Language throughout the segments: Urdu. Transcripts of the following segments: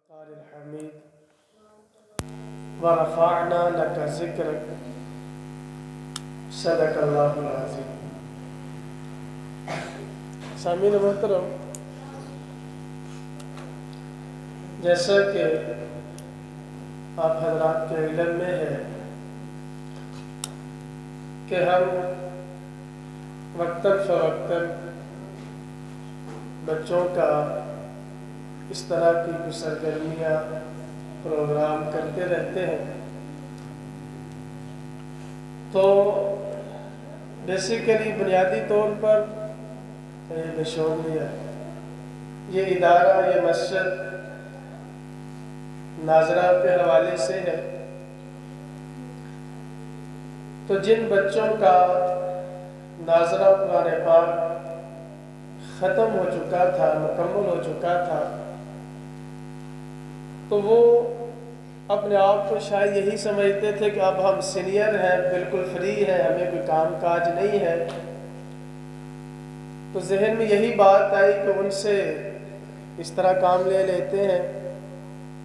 الوقار الحمید ورفعنا لك ذکرک صدق اللہ العظیم۔ سامعین محترم، جیسا کہ آپ حضرات کے علم میں ہے کہ ہم وقتاً فوقتاً بچوں کا اس طرح کی کچھ سرگرمیاں پروگرام کرتے رہتے ہیں، تو بیسیکلی بنیادی طور پر یہ بشوریہ یہ ادارہ، یہ مسجد ناظرہ کے حوالے سے ہے۔ تو جن بچوں کا ناظرہ قرآن پاک ختم ہو چکا تھا، مکمل ہو چکا تھا، تو وہ اپنے آپ کو شاید یہی سمجھتے تھے کہ اب ہم سینئر ہیں، بالکل فری ہیں، ہمیں کوئی کام کاج نہیں ہے۔ تو ذہن میں یہی بات آئی کہ ان سے اس طرح کام لے لیتے ہیں،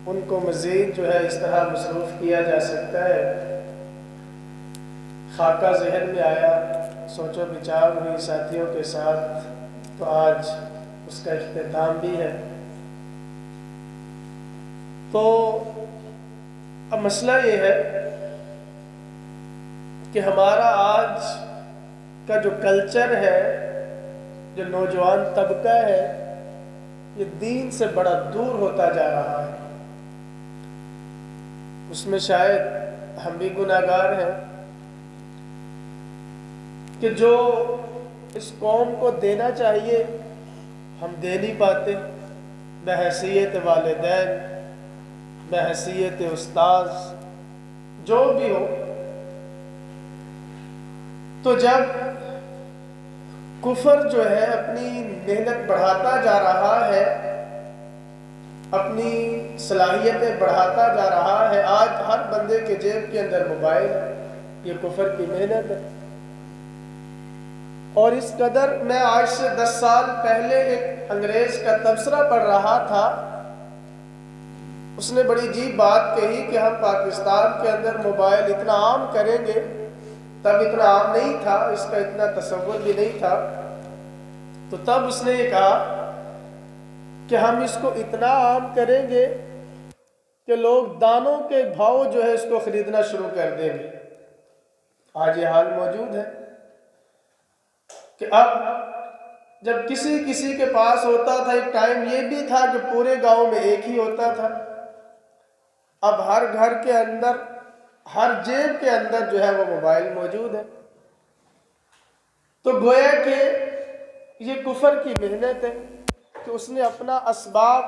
ان کو مزید جو ہے اس طرح مصروف کیا جا سکتا ہے۔ خاکہ ذہن میں آیا، سوچ و بچار ہوئی ساتھیوں کے ساتھ، تو آج اس کا اختتام بھی ہے۔ تو اب مسئلہ یہ ہے کہ ہمارا آج کا جو کلچر ہے، جو نوجوان طبقہ ہے، یہ دین سے بڑا دور ہوتا جا رہا ہے۔ اس میں شاید ہم بھی گناہگار ہیں کہ جو اس قوم کو دینا چاہیے ہم دے نہیں پاتے، بحیثیت والدین، بحیثیت استاذ، جو بھی ہو۔ تو جب کفر جو ہے اپنی محنت بڑھاتا جا رہا ہے، اپنی صلاحیتیں بڑھاتا جا رہا ہے، آج ہر بندے کے جیب کے اندر موبائل ہے، یہ کفر کی محنت ہے۔ اور اس قدر، میں آج سے 10 سال پہلے ایک انگریز کا تبصرہ پڑھ رہا تھا، اس نے بڑی عجیب بات کہی کہ ہم پاکستان کے اندر موبائل اتنا عام کریں گے، تب اتنا عام نہیں تھا، اس کا اتنا تصور بھی نہیں تھا، تو تب اس نے یہ کہا کہ ہم اس کو اتنا عام کریں گے کہ لوگ دانوں کے بھاؤ جو ہے اس کو خریدنا شروع کر دیں گے۔ آج یہ حال موجود ہے کہ اب جب کسی کے پاس ہوتا تھا، ایک ٹائم یہ بھی تھا کہ پورے گاؤں میں ایک ہی ہوتا تھا، اب ہر گھر کے اندر، ہر جیب کے اندر جو ہے وہ موبائل موجود ہے۔ تو گویا کہ یہ کفر کی محنت ہے کہ اس نے اپنا اسباب،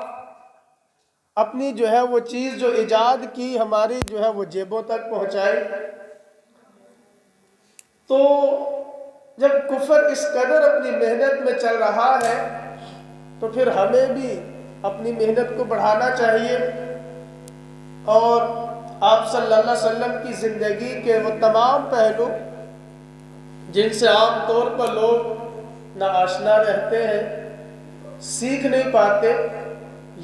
اپنی جو ہے وہ چیز جو ایجاد کی، ہماری جو ہے وہ جیبوں تک پہنچائی۔ تو جب کفر اس قدر اپنی محنت میں چل رہا ہے، تو پھر ہمیں بھی اپنی محنت کو بڑھانا چاہیے، اور آپ صلی اللہ علیہ وسلم کی زندگی کے وہ تمام پہلو جن سے عام طور پر لوگ ناآشنا رہتے ہیں، سیکھ نہیں پاتے،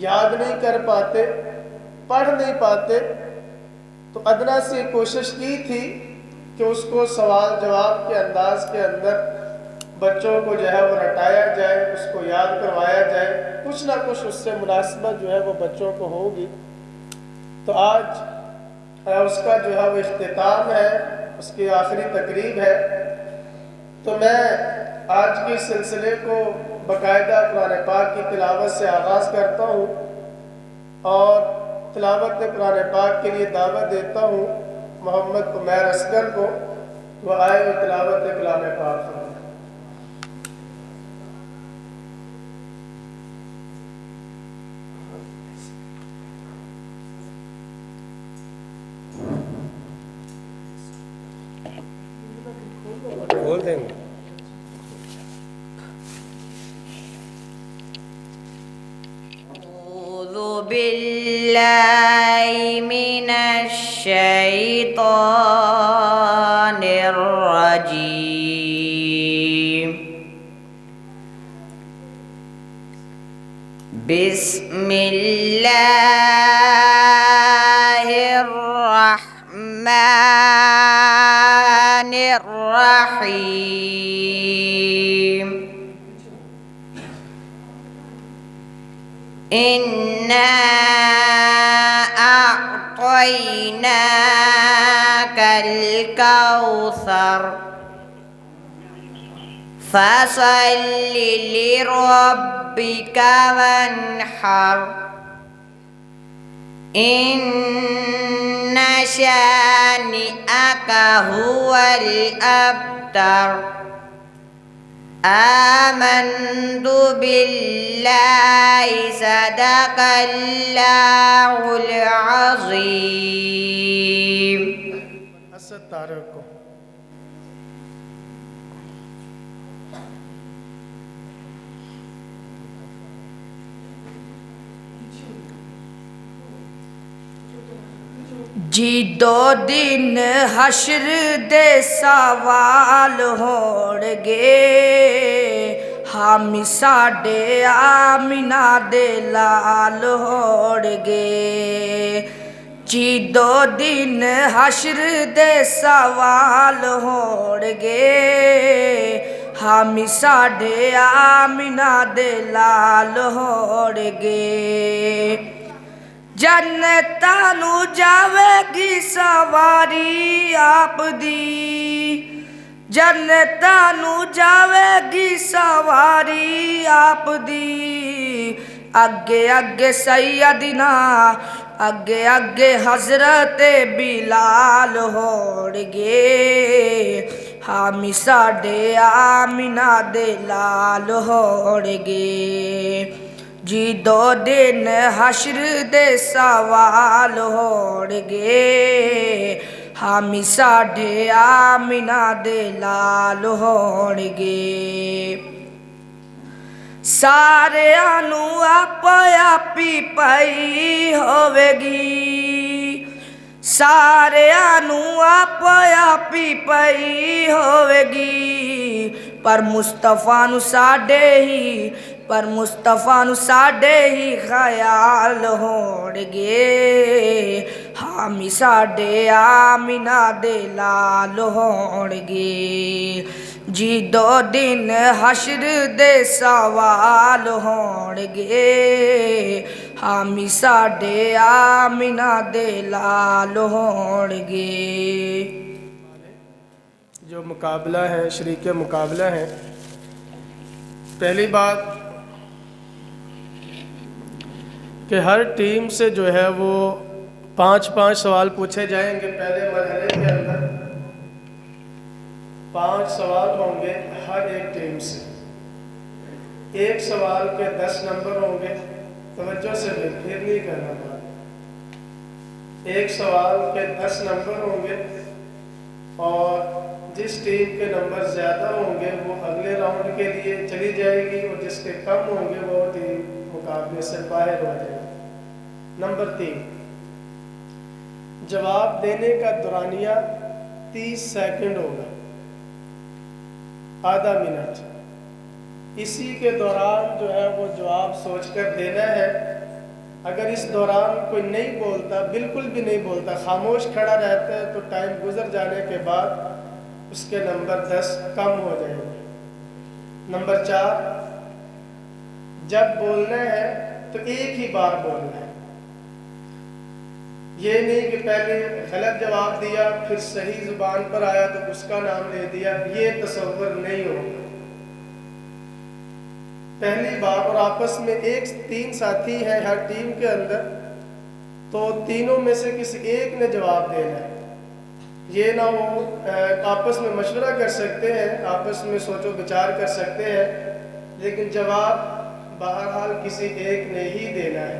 یاد نہیں کر پاتے، پڑھ نہیں پاتے، تو ادنا سے کوشش کی تھی کہ اس کو سوال جواب کے انداز کے اندر بچوں کو جو ہے وہ رٹایا جائے، اس کو یاد کروایا جائے، کچھ نہ کچھ اس سے مناسبت جو ہے وہ بچوں کو ہوگی۔ تو آج اس کا جو ہے وہ اختتام ہے، اس کی آخری تقریب ہے۔ تو میں آج کے سلسلے کو باقاعدہ قرآن پاک کی تلاوت سے آغاز کرتا ہوں، اور تلاوت قرآن پاک کے لیے دعوت دیتا ہوں محمد عمیر اصغر کو، وہ آئے و تلاوت کلام پاک فرمائیں۔ بول دیں گے۔ اعوذ باللہ من الشیطان الرجیم، بسم اللہ الرحمن الرحیم اِنَّا أعطيناك الكوثر فصل لربك وانحر إن شانئك هو الأبتر آمنت بالله صدق اللہ العظیم. اسد طارق کو جی دو دن حشر دے سوال ہوڑ گے حامی ساڈے آمینہ دے لال ہوڑ گے. جی دو دن حشر دے سوال ہوڑ گے حامی ساڈے آمینہ دے لال ہوڑ گے. جنتاں نو جاوے گی سواری آپ دی جنتاں نو جاوے گی سواری آپ دی اگے اگے سیدنا اگے اگے حضرت بلال ہوڑ گے حامی ساڈے آمینہ دے لال ہوڑ گے. جی دو دن حشر دے سوال ہوڑ گے حامی ساڈے آمینہ دے لال ہوڑ گے. ساریاں نو آپ آپی پئی ہوے گی ساریاں نو آپ آپی پئی ہوے گی پر مصطفیٰ نو ساڈے ہی پر مصطفیٰ نو ساڈے ہی خیال ہوڑ گے حامی ساڈے آمینہ دے لال ہوڑ گے. جی دو دن حشر دے سوال ہوڑ گے حامی ساڈے آمینہ دے لال ہوڑ گے. جو مقابلہ ہے شریک مقابلہ ہے. پہلی بات کہ ہر ٹیم سے جو ہے وہ 5 سوال پوچھے جائیں گے. پہلے مرحلے کے اندر 5 سوال ہوں گے ہر ایک ٹیم سے. ایک سوال کے 10 نمبر ہوں گے. توجہ سے پھر نہیں کرنا پڑا. ایک سوال کے 10 نمبر ہوں گے اور جس ٹیم کے نمبر زیادہ ہوں گے وہ اگلے راؤنڈ کے لیے چلی جائے گی اور جس کے کم ہوں گے وہ ٹیم مقابلے سے باہر ہو جائے گی. نمبر 3 جواب دینے کا دورانیہ 30 سیکنڈ ہوگا آدھا منٹ. اسی کے دوران جو ہے وہ جواب سوچ کر دینا ہے. اگر اس دوران کوئی نہیں بولتا بالکل بھی نہیں بولتا خاموش کھڑا رہتا ہے تو ٹائم گزر جانے کے بعد اس کے نمبر 10 کم ہو جائیں گے. نمبر 4 جب بولنا ہے تو ایک ہی بار بولنا ہے. یہ نہیں کہ پہلے غلط جواب دیا پھر صحیح زبان پر آیا تو اس کا نام لے دیا. یہ تصور نہیں ہوگا. پہلی بار اور آپس میں 3 ساتھی ہیں ہر ٹیم کے اندر تو تینوں میں سے کسی ایک نے جواب دینا ہے. یہ نہ وہ آپس میں مشورہ کر سکتے ہیں آپس میں سوچ و بچار کر سکتے ہیں لیکن جواب بہرحال کسی ایک نے ہی دینا ہے.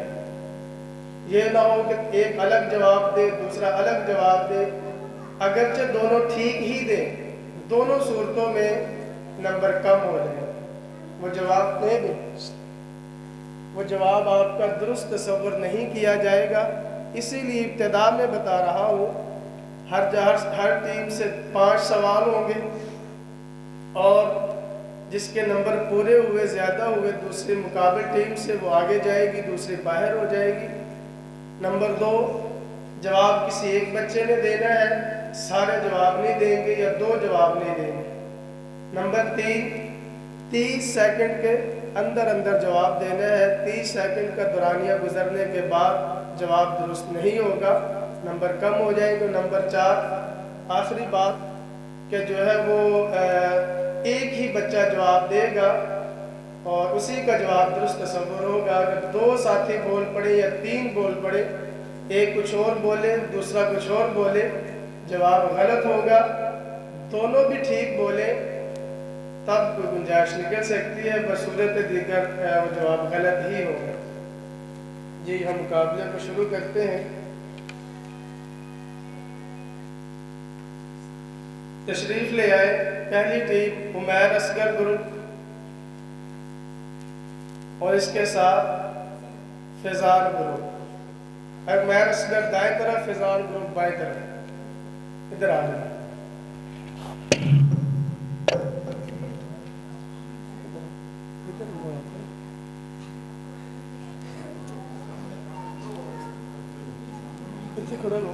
یہ نہ ہو کہ ایک الگ جواب دے دوسرا الگ جواب دے. اگرچہ دونوں ٹھیک ہی دیں دونوں صورتوں میں نمبر کم ہو جائے. وہ جواب دیں گے وہ جواب آپ کا درست تصور نہیں کیا جائے گا. اسی لیے ابتدا میں بتا رہا ہوں ہر ٹیم سے 5 سوال ہوں گے اور جس کے نمبر پورے ہوئے، زیادہ ہوئے، دوسری مقابل ٹیم سے وہ آگے جائے گی، دوسری باہر ہو جائے گی۔ نمبر 2، جواب کسی ایک بچے نے دینا ہے، سارے جواب نہیں دیں گے یا 2 جواب نہیں دیں گے۔ نمبر 3، 30 سیکنڈ کے اندر جواب دینا ہے، 30 سیکنڈ کا دورانیہ گزرنے کے بعد جواب درست نہیں ہوگا، نمبر کم ہو جائیں گے۔ نمبر 4، آخری بات کہ جو ہے وہ ایک ہی بچہ جواب دے گا اور اسی کا جواب درست تصور ہوگا۔ اگر 2 ساتھی بول پڑے یا 3 بول پڑے، ایک کچھ اور بولے، دوسرا کچھ اور بولے، جواب غلط ہوگا۔ دونوں بھی ٹھیک بولے تب کوئی گنجائش نکل سکتی ہے، بصورت دیگر وہ جواب غلط ہی ہوگا۔ جی ہم مقابلے کو شروع کرتے ہیں۔ تشریف لے آئے پہلی ٹیم عمیر اصغر گروپ اور اس کے ساتھ فیضان گروپ۔ عمیر اصغر دائیں طرف، فیضان گروپ بائیں طرف، ادھر آ جائیں۔ کھڑے ہو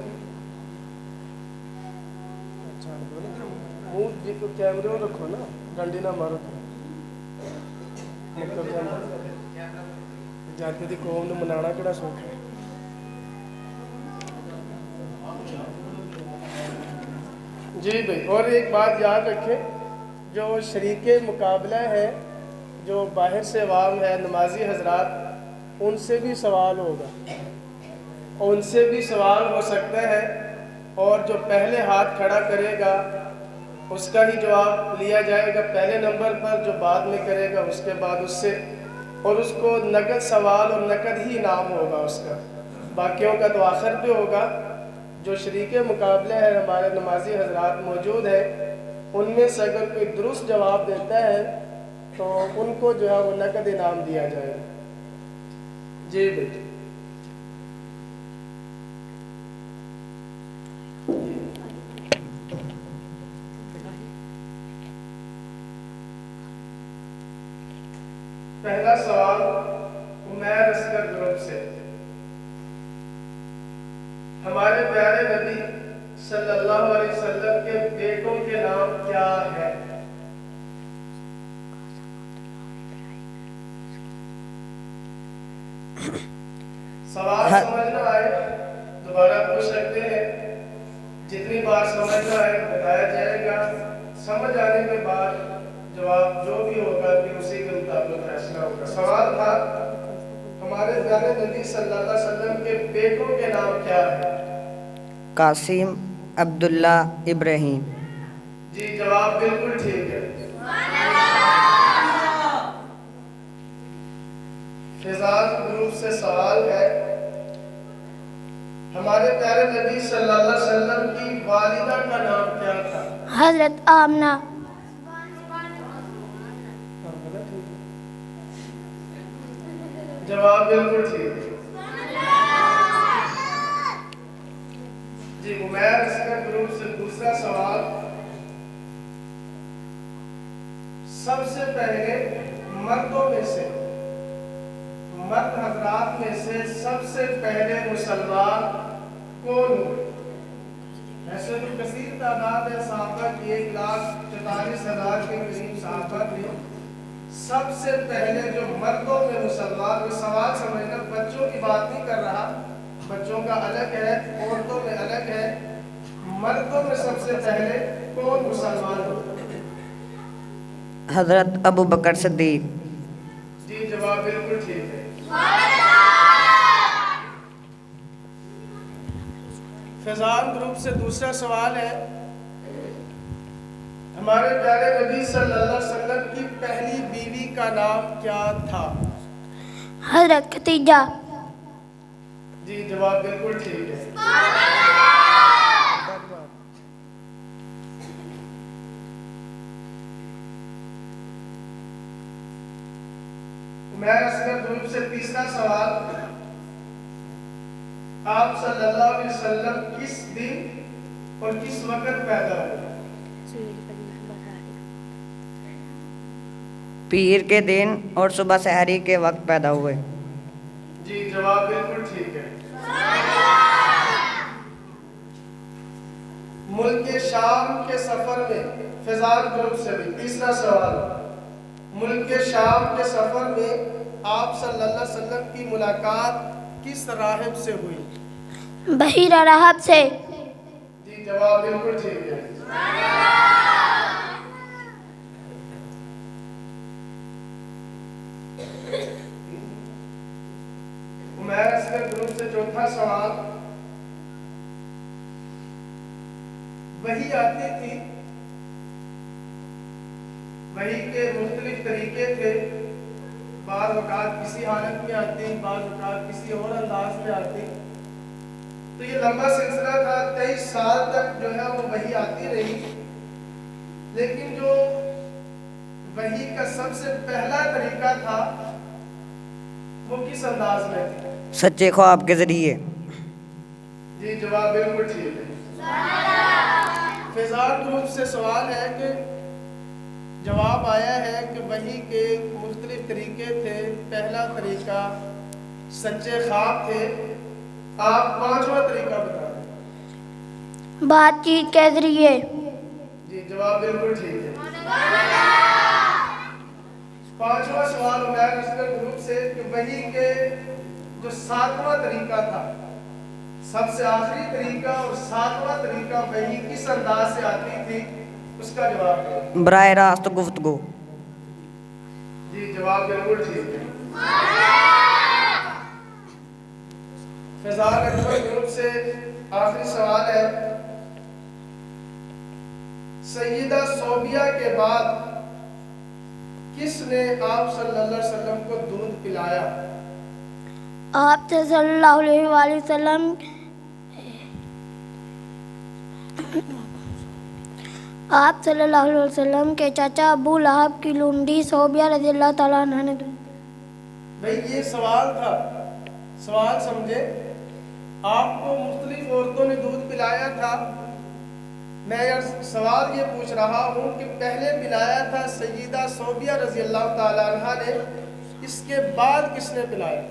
منہ جی کو کیمرے میں رکھو نا، ڈنڈی نہ مارو نکل جانا جاتی دی قوم نے منانا کہڑا سوکھ ہے۔ جی بھائی، اور ایک بات یاد رکھیں، جو شریک مقابلہ ہے، جو باہر سے عوام ہے، نمازی حضرات، ان سے بھی سوال ہوگا اور ان سے بھی سوال ہو سکتا ہے، اور جو پہلے ہاتھ کھڑا کرے گا اس کا ہی جواب لیا جائے گا پہلے نمبر پر، جو بعد میں کرے گا اس کے بعد اس سے، اور اس کو نقد سوال اور نقد ہی انعام ہوگا اس کا، باقیوں کا تو آخر پہ ہوگا۔ جو شریک مقابلہ ہے، ہمارے نمازی حضرات موجود ہیں، ان میں سے اگر کوئی درست جواب دیتا ہے تو ان کو جو ہے وہ نقد انعام دیا جائے گا۔ جی بیٹے، پہلا سوال عمیر اصغر گروپ سے۔ ہمارے پیارے نبی صلی اللہ علیہ وسلم کے بیٹوں کے نام کیا ہے؟ سوال سمجھنا آئے دوبارہ پوچھ سکتے ہیں، جتنی بار سمجھنا آئے بتایا جائے گا، سمجھ آنے کے بعد جواب جو بھی ہوگا پھر اسی کے مطابق فیصلہ ہوگا۔ سوال تھا ہمارے پیارے نبی صلی اللہ علیہ وسلم کے بیٹوں کے نام کیا ہے؟ قاسم، عبداللہ، ابراہیم۔ جی جواب بالکل ٹھیک ہے۔ فیضان گروپ سے سوال ہے، ہمارے پیارے نبی صلی اللہ علیہ وسلم کی والدہ کا نام کیا تھا؟ حضرت آمنہ۔ جواب بالکل ٹھیک ہے۔ جی عمیر اصغر گروپ سے دوسرا سوال، سب سے پہلے مردوں میں سے، مرد حضرات میں سے سب سے پہلے مسلمان کون ہوئے؟ ایسے تو کثیر تعداد ہے صحابہ کی، 1,44,000 کے قریب صحابہ تھے۔ سب سے پہلے جو مردوں میں مسلمان ہوئے، سوال سمجھنا، بچوں کی بات نہیں کر رہا، بچوں کا الگ ہے، عورتوں میں الگ ہے، مردوں میں سب سے پہلے کون مسلمان ہوئے؟ حضرت ابو بکر صدیق۔ جی جواب بالکل ٹھیک ہے۔ فیضان گروپ سے دوسرا سوال ہے، ہمارے پیارے نبی صلی اللہ علیہ وسلم کی پہلی بیوی کا نام کیا تھا؟ حضرت خدیجہ۔ جی جواب بالکل ٹھیک ہے۔ عمیر اصغر گروپ سے تیسرا سوال، آپ صلی اللہ علیہ وسلم کس دن اور کس وقت پیدا ہوئے؟ پیر کے دن اور صبح سحری کے وقت پیدا ہوئے. جی جواب بالکل ٹھیک ہے. ملک شام کے سفر میں فیضان گروپ سے بھی تیسرا سوال. ملک شام کے سفر میں آپ صلی اللہ علیہ وسلم کی ملاقات کس راہب سے ہوئی؟ بحیرہ راہب سے. جی جواب بالکل ٹھیک ہے. عمیر اصغر گروپ سے چوتھا سوال. وحی آتی تھی، وحی کے مختلف طریقے تھے. بعض اوقات کسی حالت میں آتی، بعض اوقات کسی اور انداز میں آتی. تو یہ لمبا سلسلہ تھا، 23 سال تک جو ہے وہ وحی آتی رہی. لیکن جو وحی کا سب سے پہلا طریقہ تھا وہ کس انداز میں تھا؟ سچے خواب کے ذریعے. جی جواب بالکل ٹھیک ہے. فیضان گروپ سے سوال ہے کہ جواب آیا ہے کہ وحی کے مختلف طریقے تھے. پہلا طریقہ سچے خواب تھے. آپ پانچواں طریقہ بتا دیں. بات چیت کے ذریعے. جی جواب بالکل ٹھیک ہے. پانچواں سوال عمیر اصغر گروپ سے کہ وحی کے جو ساتواں طریقہ تھا، سب سے آخری طریقہ اور ساتواں طریقہ وحی کس انداز سے آتی تھی، اس کا جواب ہے. براہ راست گفتگو. جی جواب بالکل ٹھیک ہے. فیضان اکبر گروپ سے آخری سوال ہے. سیدہ صوبیہ کے بعد کس نے آپ صلی اللہ علیہ وسلم کو دودھ پلایا؟ آپ صلی اللہ علیہ وسلم آپ صلی اللہ علیہ وسلم کے چچا ابو لہب کی لونڈی صوبیہ رضی اللہ تعالیٰ عنہ نے. بھئی یہ سوال تھا، سوال سمجھے. آپ کو مختلف عورتوں نے دودھ پلایا تھا. میں سوال یہ پوچھ رہا ہوں کہ پہلے پلایا تھا سیدہ صوبیہ رضی اللہ تعالیٰ عنہ نے، اس کے بعد کس نے پلایا؟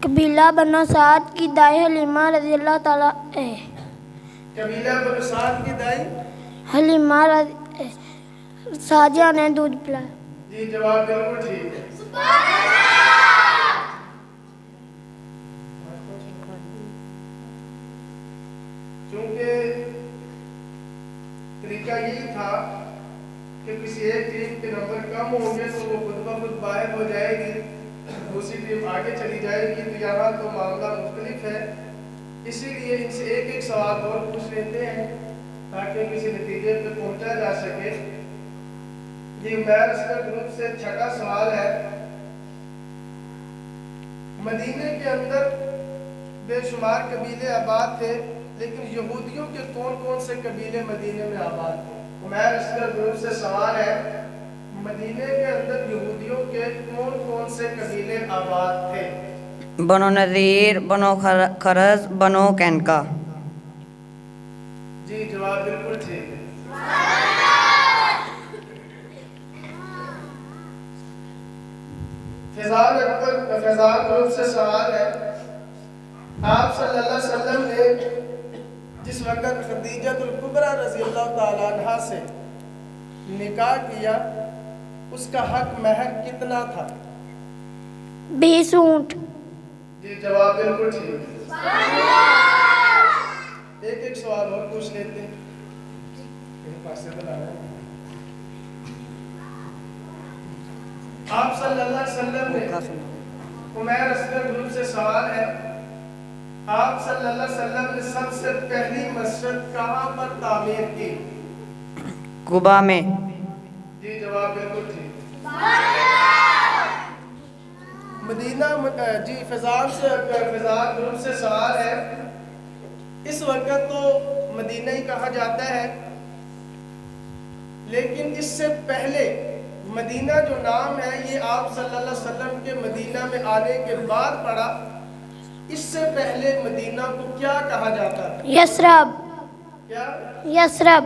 قبیلہ بنو سعد کی دائی حلیمہ رضی اللہ تعالیٰ قبیلہ بنو سعد کی دائی حلیمہ سعدیہ نے دودھ پلایا. جی جواب بالکل ٹھیک ہے. چونکہ طریقہ یہی تھا کہ کسی ایک ٹیم کے نمبر کم ہوں گے تو وہ خود بخود باہر ہو جائے گی، دوسری ٹیم آگے چلی جائے گی. تو یہاں تو معاملہ مختلف ہے، اسی لیے ان سے ایک ایک سوال اور پوچھ لیتے ہیں تاکہ کسی نتیجے پہ پہنچا جا سکے. یہ عمیر اصغر گروپ سے چھٹا سوال ہے. مدینے کے اندر بے شمار قبیلے آباد تھے، لیکن یہودیوں کے کون کون سے قبیلے مدینے میں آباد تھے؟ عمیر اصغر گروپ سے سوال ہے، مدینے کے اندر یہودیوں کے کون کون سے قبیلے آباد تھے؟ بنو نذیر، بنو خرز، بنو کینکا. جی جواب بالکل ٹھیک ہے. فیضان گروپ سے سوال ہے، آپ صلی اللہ علیہ وسلم نے جس وقت خدیجہ الکبریٰ رضی اللہ تعالیٰ عنہ سے نکاح کیا، اس کا حق مہر کتنا تھا؟ 20 اونٹ. جی جواب بالکل ٹھیک ہے. ایک ایک سوال اور پوچھ لیتے ہیں. آپ صلی اللہ علیہ وسلم نے عمیر اصغر گروپ سے سوال ہے، آپ صلی اللہ علیہ وسلم نے سب سے پہلی مسجد کہاں پر تعمیر کی؟ قباء میں. جی جواب بالکل ٹھیک. مدینہ جی فیضان گروپ سے سوال ہے، اس وقت تو مدینہ ہی کہا جاتا ہے، لیکن اس سے پہلے مدینہ جو نام ہے یہ آپ صلی اللہ علیہ وسلم کے مدینہ میں آنے کے بعد پڑا. اس سے پہلے مدینہ کو کیا کہا جاتا تھا؟ یثرب. کیا؟ یثرب.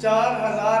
4000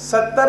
70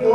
2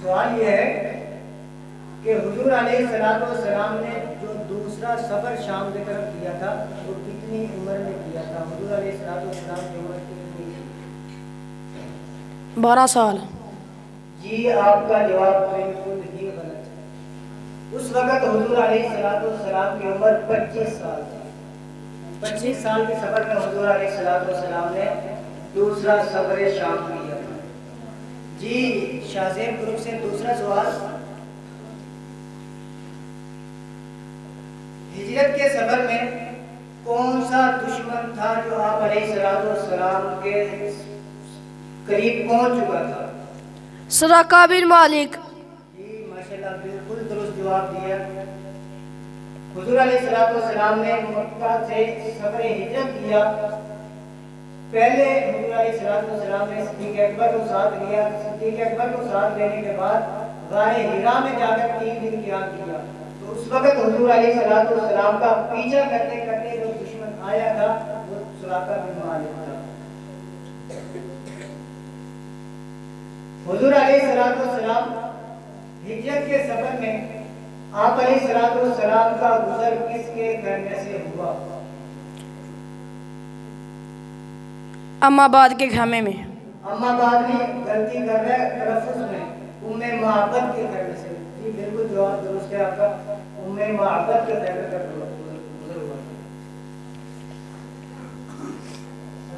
سوال یہ ہے کہ حضور علیہ السلام نے جو دوسرا سفر شام کی طرف کیا تھا وہ کتنی عمر میں کیا تھا؟ حضور علیہ السلام کی عمر کتنی تھی؟ 12 سال. جی آپ کا جواب بالکل ہی غلط ہے. اس وقت حضور علیہ السلام کی عمر 25 سال تھی. 25 سال کے سفر میں حضور علیہ السلام نے دوسرا سفر شام کیا تھا. جی شاہزیب گروپ سے دوسرا سوال. ہجرت کے سفر میں کون سا دشمن تھا جو آپ علیہ السلام کے قریب پہنچ چکا تھا؟ سراقہ بن مالک. جی ماشاءاللہ بالکل درست جواب دیا. حضور علیہ السلام نے مکہ سے سفر ہجرت کیا. پہلے حضور علیہ السلام نے صدیق اکبر کو ساتھ لیا. صدیق اکبر کو ساتھ لینے کے بعد غار حرا میں جا کر 3 دن قیام کیا. تو اس وقت حضور علیہ السلام کا پیچھا کرتے کرتے جو دشمن آیا تھا وہ سراقہ بن مالک تھا. حضور علیہ السلام ہجرت کے سفر میں آپ علیہ السلام کا گزر کس کے کرنے سے ہوا؟ اما بعد کے خیمے میں. اما بعد میں غلطی کر رہے تلفظ میں محبت کے کرنے سے. جی بالکل جواب درست ہے آپ کا. محبت کے کرنے کا گزر ہوا.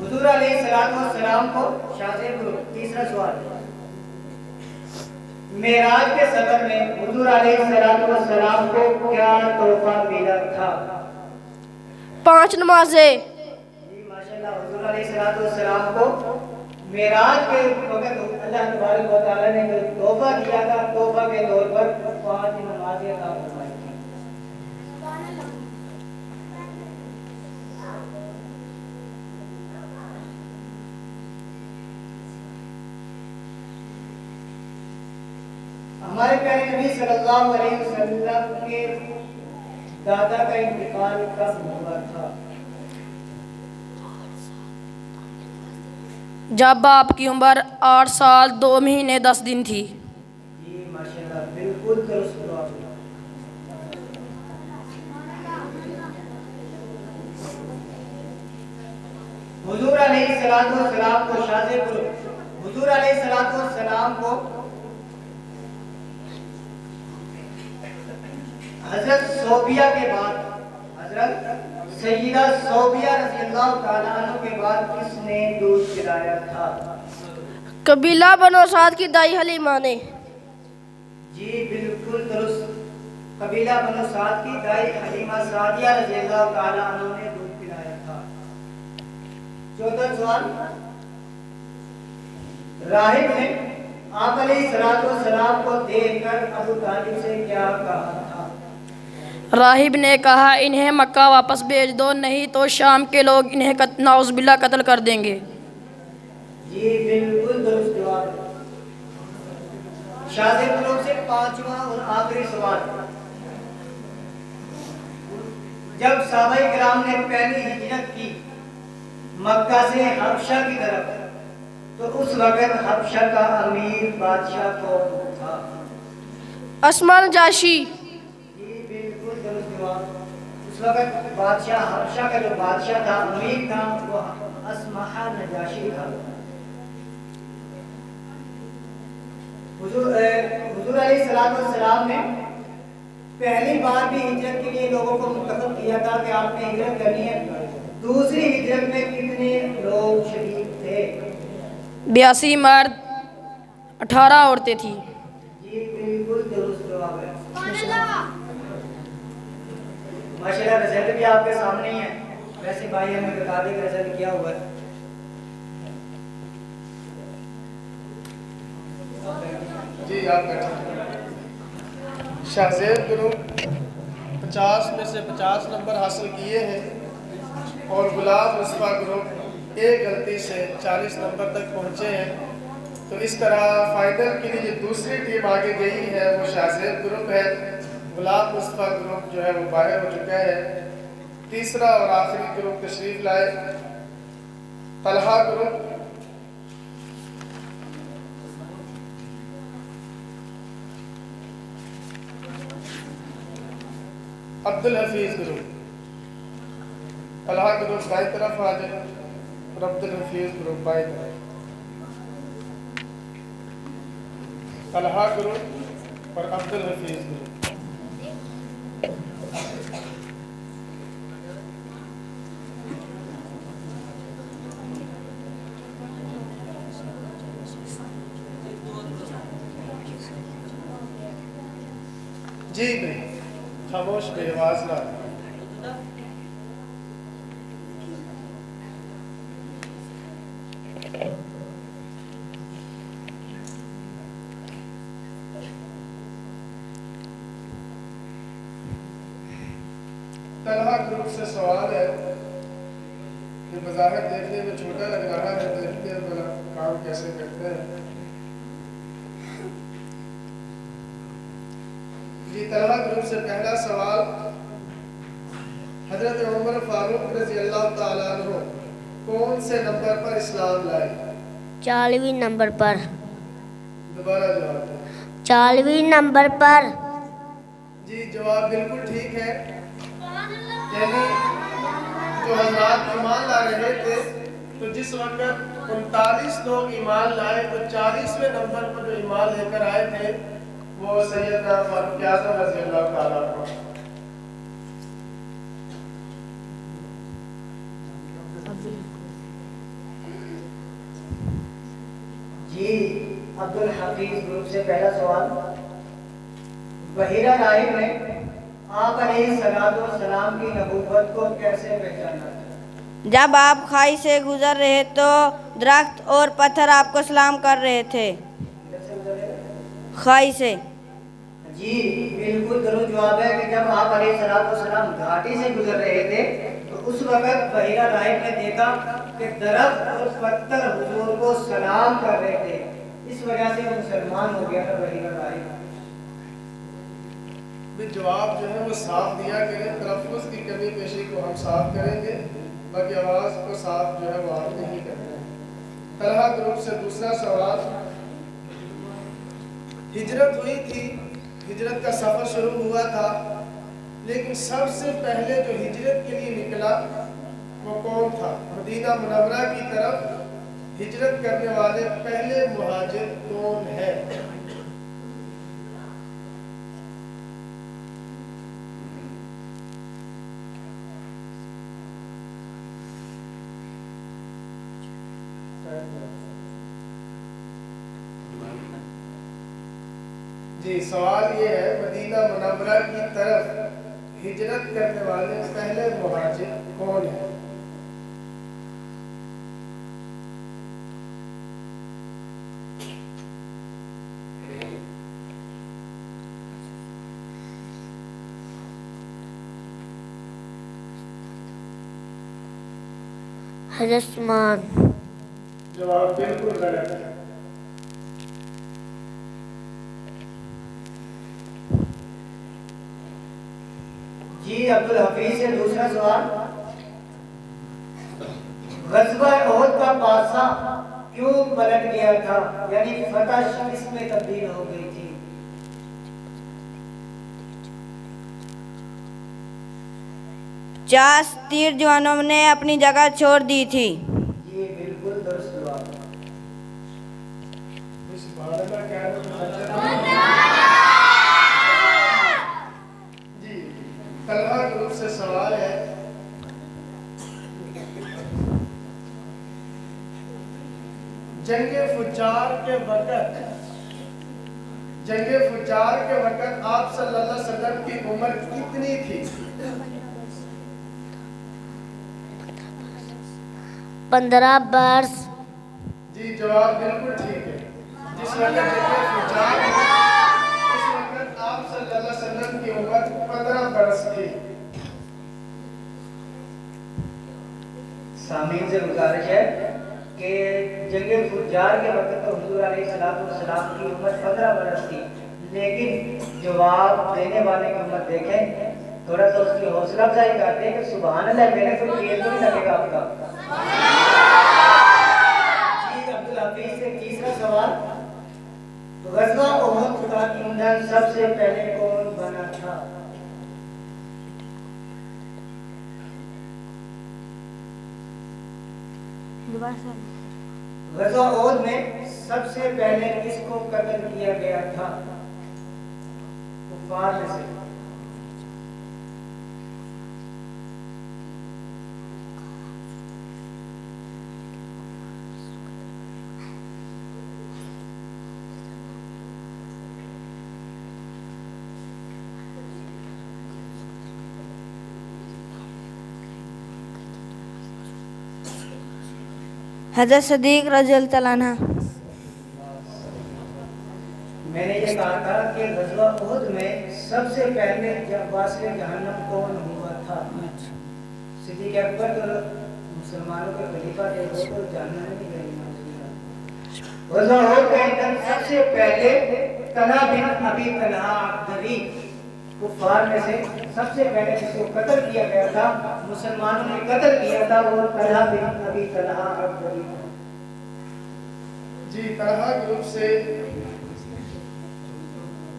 حضور علیہ السلام کو شاہزیب گروپ تیسرا سوال. معراج کے سفر میں حضور علیہ السلام کو کیا تحفہ ملا تھا؟ 5 نمازیں. جی ماشاءاللہ حضور علیہ السلام کو معراج کے وقت اللہ تبارک و تعالی نے جو تحفہ دیا تھا تحفہ کے طور پر 5 نمازیں عطا فرمائی تھیں. ہمارے پیارے نبی صلی اللہ علیہ وسلم کے دادا کا انتقال کب ہوا تھا؟ جب آپ کی عمر 8 سال 2 مہینے 10 دن تھی. جی ماشاءاللہ بالکل درست جواب. حضور علیہ السلام کو شاہزیب گروپ. حضور علیہ السلام کو حضرت صوبیہ کے بعد حضرت سیدہ صوبیہ رضی اللہ تعالیٰ عنہ کے بعد کس نے دودھ پلایا تھا؟ قبیلہ بنو سعد کی دائی حلیمہ نے. جی بالکل درست. قبیلہ بنو سعد کی دائی حلیمہ سعدیہ رضی اللہ تعالیٰ عنہ نے دودھ پلایا تھا. چوتھا سوال. راہب نے آپ علیہ السلام کو دیکھ کر ابو طالب سے کیا کہا تھا؟ راہب نے کہا انہیں مکہ واپس بھیج دو نہیں تو شام کے لوگ انہیں نعوذ باللہ قتل کر دیں گے. جی بالکل درست جواب. شاہزیب گروپ سے 5واں اور آخری سوال. جب صحابہ کرام نے پہلی ہجرت کی مکہ سے حبشہ کی طرف تو اس وقت حبشہ کا امیر بادشاہ کون تھا؟ اسما نجاشی. اس وقت بادشاہ حبشہ کا جو بادشاہ تھا امیر تھا وہ اسمہ نجاشی تھا. حضور علیہ السلام نے پہلی بار بھی ہجرت کے لیے لوگوں کو منتخب کیا تھا کہ آپ نے ہجرت کرنی ہے. دوسری ہجرت میں کتنے لوگ شریک تھے؟ 82 مرد 18 عورتیں تھیں. جی بالکل درست جواب ہے. ماشاءاللہ رزلٹ بھی آپ کے سامنے ہی ہے. ویسے بھائی ہمیں بتا دیں کہ رزلٹ کیا ہوا ہے. جی آپ کا شاہزیب گروپ 50 میں سے 50 نمبر حاصل کیے ہیں اور غلام مصطفیٰ گروپ ایک غلطی سے 40 نمبر تک پہنچے ہیں. تو اس طرح فائنل کے لیے جو دوسری ٹیم آگے گئی ہے وہ شاہزیب گروپ ہے. غلام مصطفیٰ گروپ جو ہے وہ باہر ہو چکا ہے. تیسرا اور آخری گروپ تشریف لائے. Talha group Abdul Hafeez group, Talha group بائیں طرف آ جائے اور عبد الحفیظ گروپ بائیں طرف. طلحہ گروپ اور عبد الحفیظ گروپ. جی بھائی خاموش بے آواز نہ. طلحہ گروپ سے سوال ہے کہ بظاہر دیکھنے میں چھوٹا لگ رہا ہے، دیکھتے ہیں بڑا کام کیسے کرتے ہیں. جی طلحہ گروپ سے پہلا سوال، حضرت عمر فاروق رضی اللہ تعالیٰ عنہ کون سے نمبر پر اسلام لائے؟ 40ویں نمبر پر. دوبارہ جواب دیں. 40ویں نمبر پر. جی جواب بالکل ٹھیک ہے. یعنی جو حضرات ایمان لا رہے تھے تو جس وقت 39 لوگ ایمان لائے تو 40ویں نمبر پر جو ایمان لے کر آئے تھے وہ سیدنا فاروق اعظم رضی اللہ تعالیٰ عنہ. جی عبد الحفیظ گروپ سے پہلا سوال، بحیرہ راہب نے آپ علیہ السلام کی نبوت کو کیسے پہچانا؟ جب آپ کھائی سے گزر رہے تو درخت اور پتھر آپ کو سلام کر رہے تھے. کھائی سے. جی بالکل درست جواب ہے کہ جب آپ علیہ السلام گھاٹی سے گزر رہے تھے تو اس وقت بحیرہ راہب نے دیکھا کہ درخت اور پتھر حضور کو سلام کر رہے تھے، اس وجہ سے وہ مسلمان ہو گیا تھا بحیرہ راہب. جواب جو ہے وہ صاف دیا کریں، تلفظ کی کمی پیشی کو ہم صاف کریں گے، باقی آواز کو صاف جو ہے وہ آپ نہیں کرتے ہیں. طلحہ گروپ سے دوسرا سوال، ہجرت ہوئی تھی، ہجرت کا سفر شروع ہوا تھا، لیکن سب سے پہلے جو ہجرت کے لیے نکلا وہ کون تھا؟ مدینہ منورہ کی طرف ہجرت کرنے والے پہلے مہاجر کون ہیں؟ جی سوال یہ ہے مدینہ منورہ کی طرف ہجرت کرنے والے پہلے مہاجر کون ہیں؟ حضرت عثمان. جواب بالکل غلط ہے. جی عبد الحفیظ سے دوسرا سوال، غزوہ احد کا پاسا کیوں پلٹ گیا تھا، یعنی فتح شکست میں تبدیل ہو گئی تھی؟ پچاس تیر جوانوں نے اپنی جگہ چھوڑ دی تھی. جی بالکل درست جواب. جی طلحہ گروپ سے سوال ہے، جنگ فجار کے وقت آپ صلی اللہ علیہ وسلم کی عمر کتنی تھی؟ 15 برس. جی جواب بالکل ٹھیک ہے. جس وقت جنگ فجار اس وقت آپ صلی اللہ علیہ وسلم کی عمر 15 برس تھی. سامعین سے گزارش ہے کہ جنگ فجار کے وقت تو حضور علیہ السلام کی عمر 15 برس تھی، لیکن جواب دینے والے کی عمر دیکھیں، تھوڑا سا اس کی حوصلہ افزائی کرتے ہیں کہ سبحان اللہ میں نے کوئی یہ تو نہیں لگے گا آپ کا. جی عبد الحفیظ سے تیسرا سوال، غزوہ احد کا ایندھن سب سے پہلے کون بنا تھا؟ غزوہ احد میں سب سے پہلے کس کو قتل کیا گیا تھا کفار میں سے؟ حضرت صدیق رضی اللہ عنہ. میں نے یہ کہا تھا کہ غزوہ احد میں سب سے پہلے واسل جہنم کون ہوا تھا؟ صدیق اکبر تو مسلمانوں کے خلیفہ تھے، وہ تو جہنم میں گئے. غزوہ احد کے اندر سب سے پہلے طلحہ بن ابی طلحہ عبدری کفار میں سے سب سے پہلے جس کو قتل کیا گیا تھا، مسلمانوں نے قتل کیا تھا، وہ طلحہ بن ابی طلحہ عبدری. جی طلحہ گروپ سے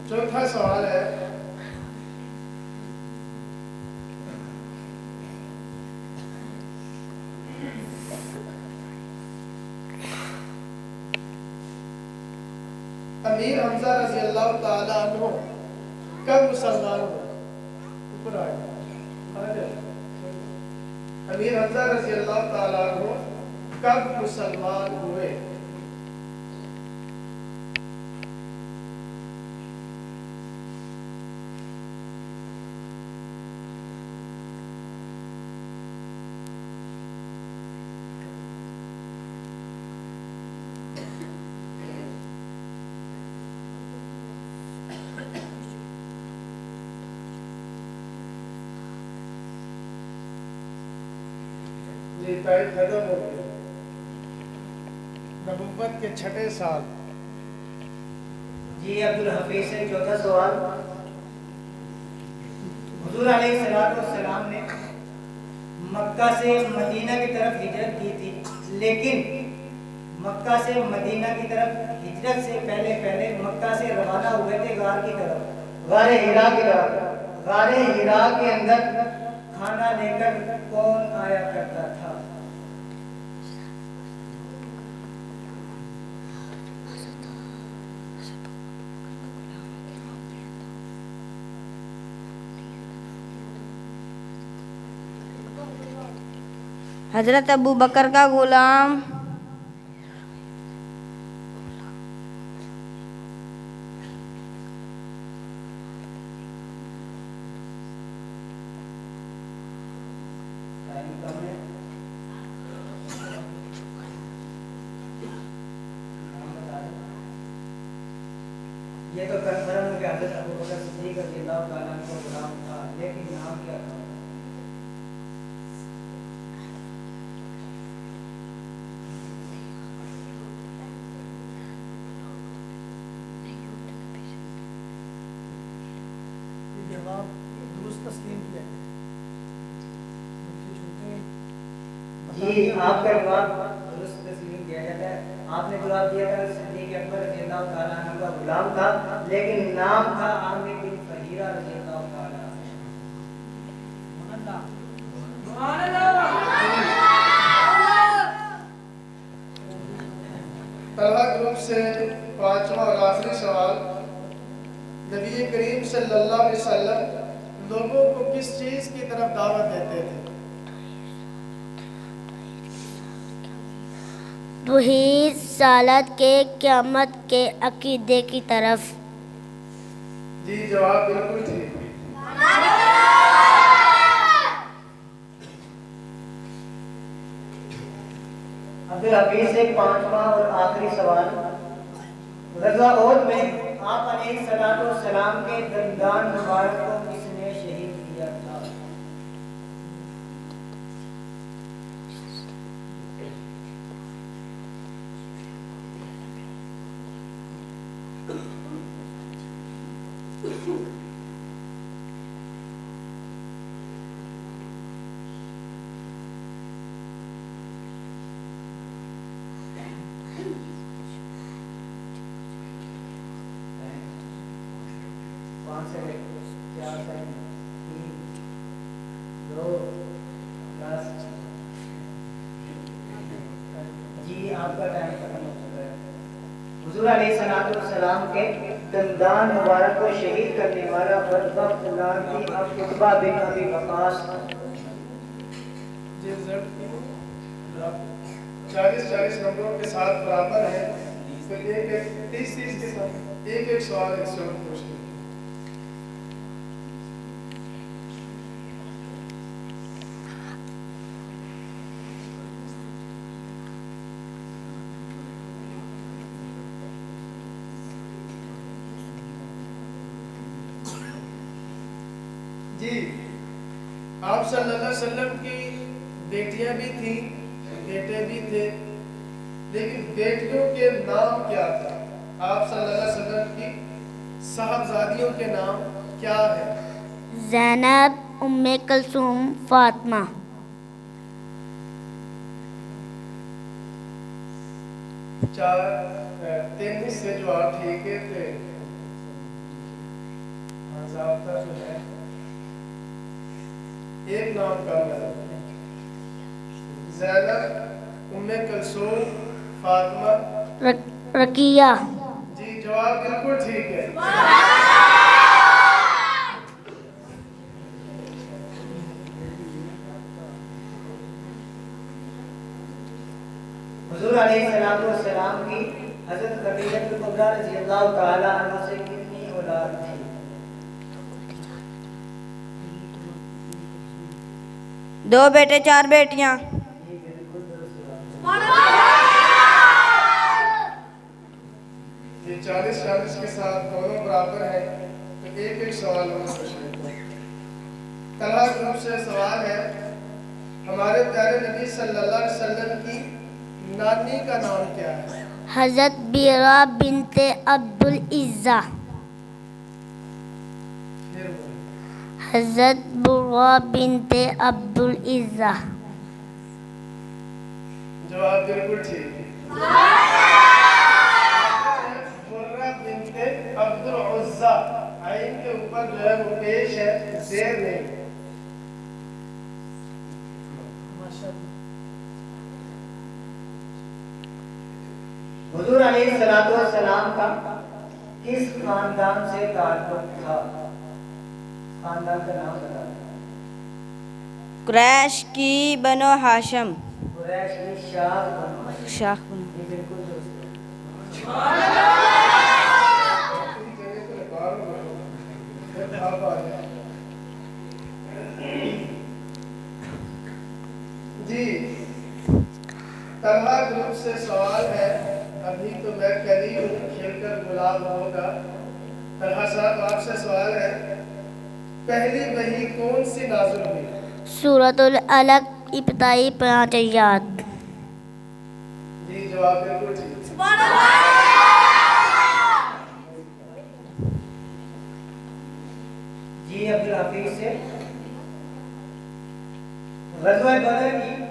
چوتھا سوال ہے. امیر حمزہ رضی اللہ تعالیٰ عنہ کب مسلمان ہوئے؟ اوپر آئے. امیر حمزہ رضی اللہ تعالیٰ عنہ کب مسلمان ہوئے؟ جی ٹائم ختم ہو گیا. نبوت کے چھٹے سال. جی عبدالحفیظ سے چوتھا سوال. حضور علیہ السلام نے مکہ سے مدینہ کی طرف ہجرت کی تھی، لیکن مکہ سے مدینہ کی طرف ہجرت سے پہلے مکہ سے روانہ ہوئے تھے غار کی طرف، غار ہیرا کی طرف. غار ہیرا کے اندر کھانا لے کر کون آیا کرتا تھا؟ حضرت ابو بکر کا غلام. یہ تو کنفرم ہو کہ حضرت ابو بکر صدیق رضی اللہ تعالیٰ عنہ کا غلام تھا، لیکن نام کیا تھا؟ جواب درست تسلیم کیا ہے. جی آپ کا جواب درست تسلیم کیا جاتا ہے. آپ نے جواب دیا تھا صدیق اکبر رضی اللہ تعالیٰ عنہ کا غلام تھا، لیکن نام تھا عامر بن فہیرہ رضی اللہ تعالیٰ عنہ. طلحہ گروپ سے پانچواں اور آخری سوال. نبی کریم صلی اللہ علیہ وسلم لوگوں کو کس چیز کی طرف دعوت دیتے تھے؟ توحید، رسالت کے، قیامت کے عقیدے کی طرف. جی جواب بالکل ٹھیک. عبدالحفیظ سے پانچواں اور آخری سوال. غزوہ احد میں آپ علیہ السلام کے دندان مبارک کو کس نے شہید کیا تھا؟ حضور علیہ السلام کے دندان مبارک کو شہید کرنے والا بدبخت لعنتی عتبہ بن ابی وقاص 40 نمبروں کے ساتھ برابر ہے. تو 30 کے ساتھ ایک سوال اس وقت پوچھتے ہیں. جی آپ صلی اللہ علیہ وسلم کی بیٹیاں بھی تھیں بیٹے بھی تھے, لیکن بیٹیوں کے نام کیا تھا؟ آپ صلی اللہ علیہ وسلم کی صاحبزادیوں کے نام کیا ہے؟ زینب, ام کلثوم, فاطمہ. تین سے جو آپ ٹھیک تھے ضابطہ جو ہے ایک نام کا مطلب زینب, ام کلثوم, فاطمہ, رقیہ. جی جواب بالکل ٹھیک ہے. حضور علیہ السلام کی حضرت خدیجہ کبریٰ رضی اللہ تعالی عنہ سے کتنی اولاد تھی؟ 2 بیٹے 4 بیٹیاں. یہ 40 کے ساتھ دونوں برابر ہیں. تو ایک سوال ہم پوچھتے ہیں. طلحہ گروپ سے سوال ہے, ہمارے پیارے نبی صلی اللہ علیہ وسلم کی نانی کا نام کیا ہے؟ حضرت بیرہ بنت عبدالعزہ. حضرت برہ بنت عبدالعزہ. جواب بالکل ٹھیک ہے. برہ بنت عبدالعزہ, عین کے اوپر جو ہے وہ پیش ہے, زیر نہیں. حضور علیہ السلام کا کس خاندان سے تعلق تھا؟ خاندان کا نام بتا دیں. قریش کی بنو ہاشم. قریش کی شاہ بنو ہاشم. شاہ بنو. یہ بالکل درست جی طلحہ گروپ سے سوال ہے. ابھی تو میں کلی ہوں, کھیل کر گلاب ہوگا. طلحہ صاحب آپ سے سوال ہے, پہلی وحی کون سی نازل ہوئی؟ سورۃ العلق, ابتدائی 5 آیات. جی جواب بالکل ٹھیک. جی عبدالحفیظ سے غزوہ بدر کی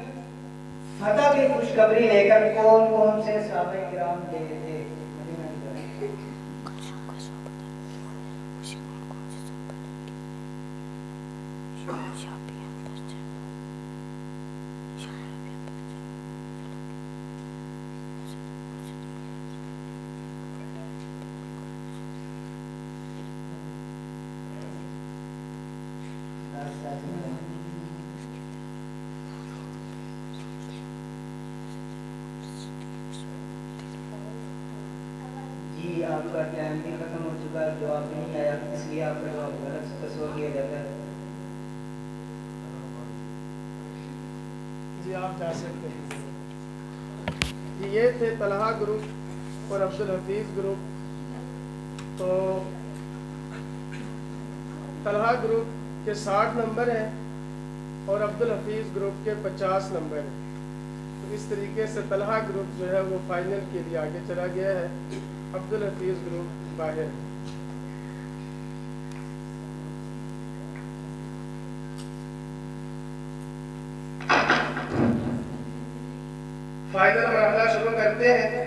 فتح کی خوشخبری لے کر کون سے صحابہ کرام گئے تھے؟ جی آپ کا ٹائم بھی ختم ہو چکا ہے, جواب بھی نہیں آیا, اس لیے آپ کا جواب غلط تصور کیا جاتا ہے. جی آپ جا سکتے ہیں. جی یہ تھے طلحہ گروپ اور عبدالحفیظ گروپ. تو طلحہ گروپ کے 60 نمبر ہیں اور عبدالحفیظ گروپ کے 50 نمبر ہیں. تو اس طریقے سے طلحہ گروپ جو ہے وہ فائنل کے لیے آگے چلا گیا ہے, عبدالحفیظ گروپ باہر ہے. فائنل مرحلہ شروع کرتے ہیں.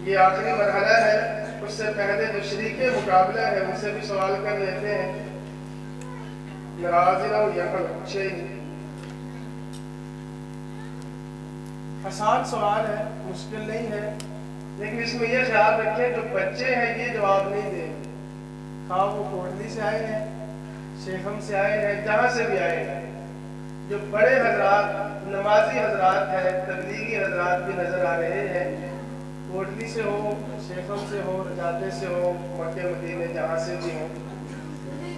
یہ آخری مرحلہ ہے, اس سے پہلے جو شریک مقابلہ ہے ان سے بھی سوال کر لیتے ہیں. ناراض نہ ہو یا آسان سوال ہے, مشکل نہیں ہے. لیکن اس میں یہ خیال رکھیں جو بچے ہیں یہ جواب نہیں دیں، خواہ وہ کوٹلی سے آئے ہیں، شیخم سے آئے ہیں، جہاں سے بھی آئے ہیں. جو بڑے حضرات نمازی حضرات ہیں، تبلیغی حضرات بھی نظر آ رہے ہیں، کوٹلی سے ہو، شیخم سے ہو، رجاتے سے ہو، مکے مدینے جہاں سے بھی ہوں.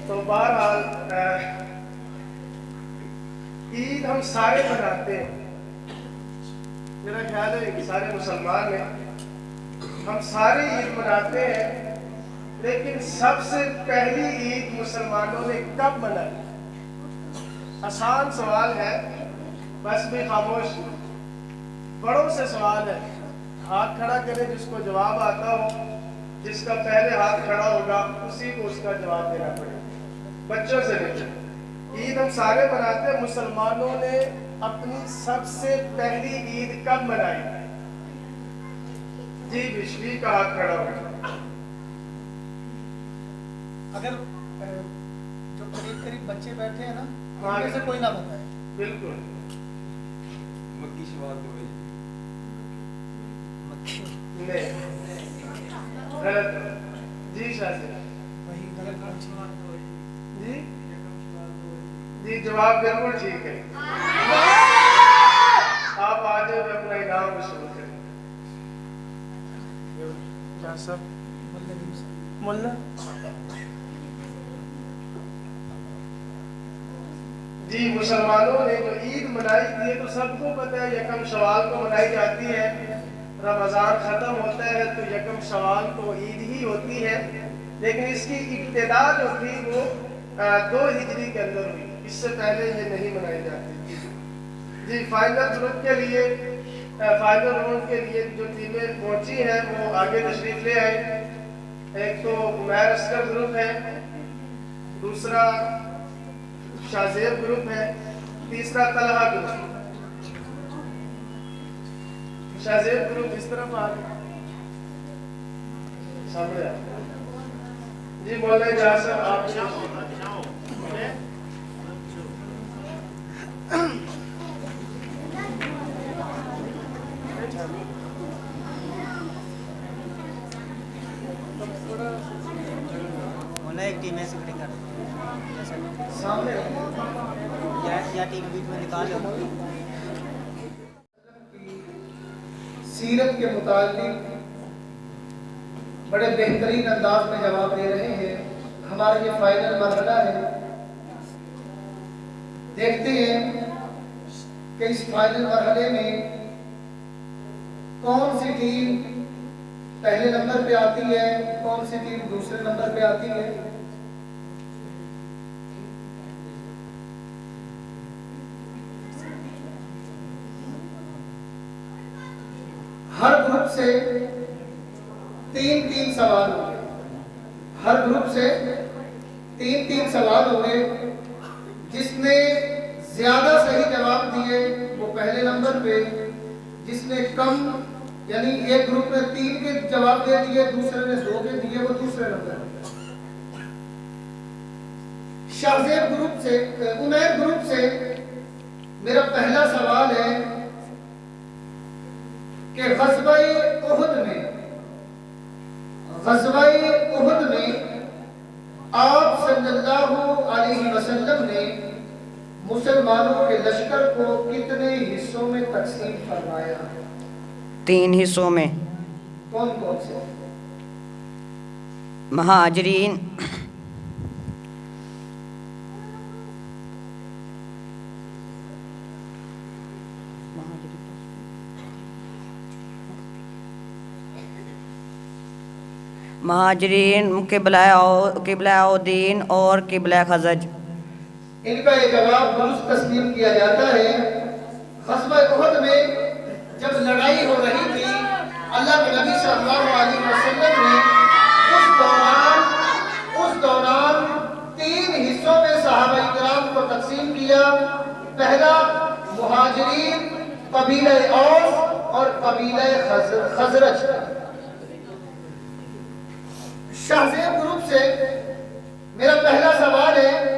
تو بہرحال عید ہم سارے مناتے ہیں، میرا خیال ہے کہ سارے مسلمان ہیں، ہم سارے عید مناتے ہیں، لیکن سب سے پہلی عید مسلمانوں نے کب منائی؟ آسان سوال ہے، بس بھی خاموش. بڑوں سے سوال ہے، ہاتھ کھڑا کرے جس کو جواب آتا ہو، جس کا پہلے ہاتھ کھڑا ہوگا اسی کو اس کا جواب دینا پڑے. بچوں سے نہیں. عید ہم سارے مناتے ہیں، مسلمانوں نے اپنی سب سے پہلی عید کب منائی؟ جی بشوی کا ہاتھ کھڑا ہوگا. اگر جو قریب قریب بچے بیٹھے ہیں نا، ہاں ان میں سے کوئی نہ بتائے. بالکل مکی شروعات ہو گئی. نہیں، غلط. جی شاہ جی وہی غلط پہنچی. جی جی جواب بالکل ٹھیک ہے. آپ آج اپنا انعام وصول کریں. کیا سب ملا جی مسلمانوں نے جو عید منائی تھی تو سب کو پتہ ہے یکم شوال کو منائی جاتی ہے. رمضان ختم ہوتا ہے تو یکم شوال کو عید ہی ہوتی ہے، لیکن اس کی ابتدا جو تھی وہ 2 ہجری کے اندر ہوئی، اس سے پہلے یہ نہیں منائی جاتی. جی فائنل گروپ کے لیے، فائنل راؤنڈ کے لیے جو ٹیمیں پہنچی ہیں وہ آگے تشریف لے آئے. ایک تو عمیر اصغر گروپ ہے، دوسرا شاہ زیب گروپ ہے، تیسرا طلحہ گروپ. شاہ زیب گروپ اس طرف آ گئے سامنے آ. جی مولانا جہاں صاحب آپ ایک ٹیم ایسے کھڑی کر سامنے یا ٹیم بیچ میں نکال لو. سیرت کے متعلق بڑے بہترین انداز میں جواب دے رہے ہیں. ہمارا یہ فائنل مرحلہ ہے. دیکھتے ہیں کہ اس فائنل مرحلے میں کون سی ٹیم پہلے نمبر پہ آتی ہے، کون سی ٹیم دوسرے نمبر پہ آتی ہے. ہر گروپ سے 3 سوال ہوں گے. ہر گروپ سے 3 سوال ہوں گے. جس نے زیادہ صحیح جواب دیے وہ پہلے نمبر پہ، جس نے کم یعنی ایک گروپ نے 3 کے جواب دے دیے، دوسرے نے 2 کے دیے، وہ دوسرے نمبر پہ. شاہزیب گروپ سے، عمیر گروپ سے میرا پہلا سوال ہے کہ غزوہ احد میں آپ صلی اللہ علیہ وسلم نے مسلمانوں کے لشکر کو کتنے حصوں میں تقسیم فرمایا؟ 3 حصوں میں. کون کون سے؟ مہاجرین، قبلہ دین اور قبلہ خزرج. ان کا یہ جواب درست تسلیم کیا جاتا ہے. غزوہ احد میں جب لڑائی ہو رہی تھی، اللہ کے نبی صلی اللہ علیہ وسلم نے اس دوران 3 حصوں میں صحابہ کرام کو تقسیم کیا. پہلا مہاجرین، قبیلہ اوس اور قبیلہ خزرج. شاہزیب گروپ سے میرا پہلا سوال ہے